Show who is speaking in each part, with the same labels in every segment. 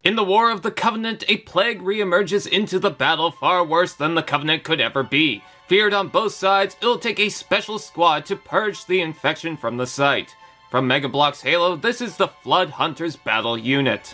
Speaker 1: In the War of the Covenant, a plague re-emerges into the battle far worse than the Covenant could ever be. Feared on both sides, it'll take a special squad to purge the infection from the site. From Mega Bloks Halo, this is the Flood Hunters Battle Unit.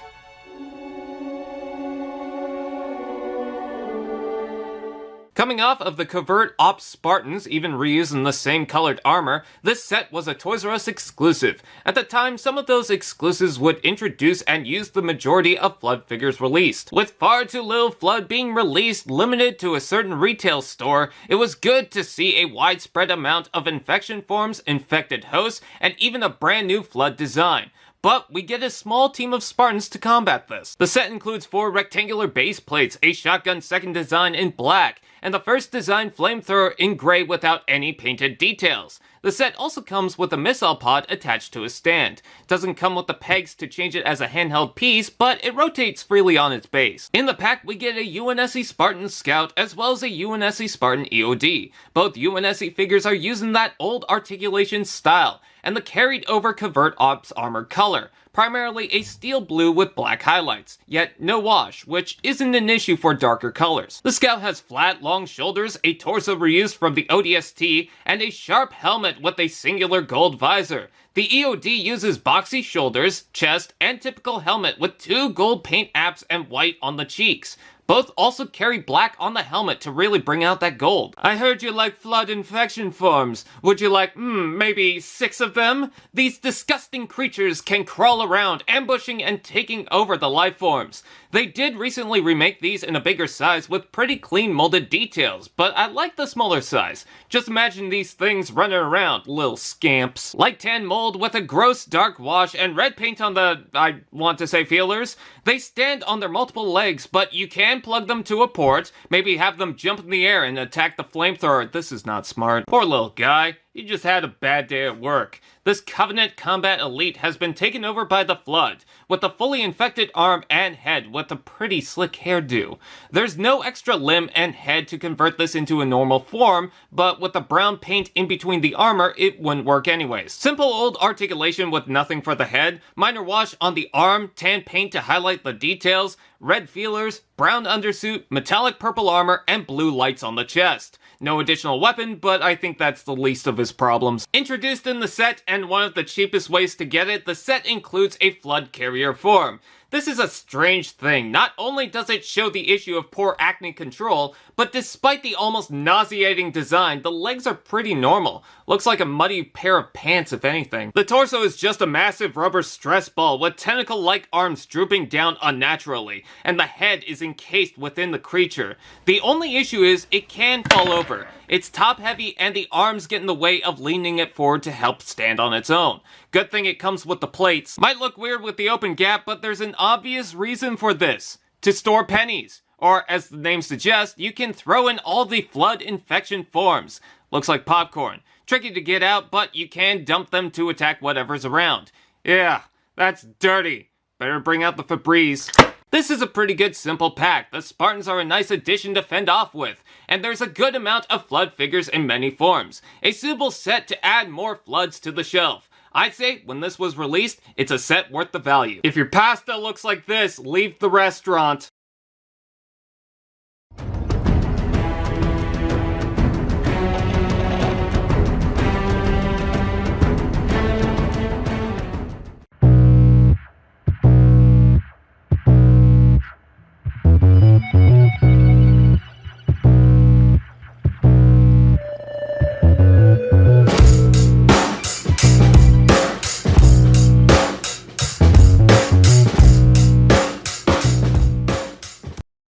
Speaker 1: Coming off of the Covert Ops Spartans, even reusing the same colored armor, this set was a Toys R Us exclusive. At the time, some of those exclusives would introduce and use the majority of Flood figures released. With far too little Flood being released limited to a certain retail store, it was good to see a widespread amount of infection forms, infected hosts, and even a brand new Flood design. But we get a small team of Spartans to combat this. The set includes 4 rectangular base plates, a shotgun second design in black, and the first design flamethrower in gray without any painted details. The set also comes with a missile pod attached to a stand. It doesn't come with the pegs to change it as a handheld piece, but it rotates freely on its base. In the pack, we get a UNSC Spartan Scout as well as a UNSC Spartan EOD. Both UNSC figures are using that old articulation style, and the carried over Covert Ops armor color, primarily a steel blue with black highlights, yet no wash, which isn't an issue for darker colors. The Scout has flat, long shoulders, a torso reused from the ODST, and a sharp helmet with a singular gold visor. The EOD uses boxy shoulders, chest, and typical helmet with 2 gold paint apps and white on the cheeks. Both also carry black on the helmet to really bring out that gold. I heard you like Flood infection forms. Would you like, maybe 6 of them? These disgusting creatures can crawl around, ambushing and taking over the life forms. They did recently remake these in a bigger size with pretty clean molded details, but I like the smaller size. Just imagine these things running around, little scamps. Light tan mold with a gross dark wash and red paint on the, I want to say feelers. They stand on their multiple legs, but you can plug them to a port, maybe have them jump in the air and attack the flamethrower. This is not smart. Poor little guy. You just had a bad day at work. This Covenant Combat Elite has been taken over by the Flood, with a fully infected arm and head with a pretty slick hairdo. There's no extra limb and head to convert this into a normal form, but with the brown paint in between the armor, it wouldn't work anyways. Simple old articulation with nothing for the head, minor wash on the arm, tan paint to highlight the details, red feelers, brown undersuit, metallic purple armor, and blue lights on the chest. No additional weapon, but I think that's the least of his problems. Introduced in the set, and one of the cheapest ways to get it, the set includes a Flood carrier form. This is a strange thing. Not only does it show the issue of poor acne control, but despite the almost nauseating design, the legs are pretty normal. Looks like a muddy pair of pants if anything. The torso is just a massive rubber stress ball with tentacle-like arms drooping down unnaturally, and the head is encased within the creature. The only issue is it can fall over. It's top heavy and the arms get in the way of leaning it forward to help stand on its own. Good thing it comes with the plates. Might look weird with the open gap, but there's an obvious reason for this. To store pennies. Or, as the name suggests, you can throw in all the Flood infection forms. Looks like popcorn. Tricky to get out, but you can dump them to attack whatever's around. Yeah, that's dirty. Better bring out the Febreze. This is a pretty good simple pack. The Spartans are a nice addition to fend off with, and there's a good amount of Flood figures in many forms. A suitable set to add more Floods to the shelf. I'd say, when this was released, it's a set worth the value. If your pasta looks like this, leave the restaurant.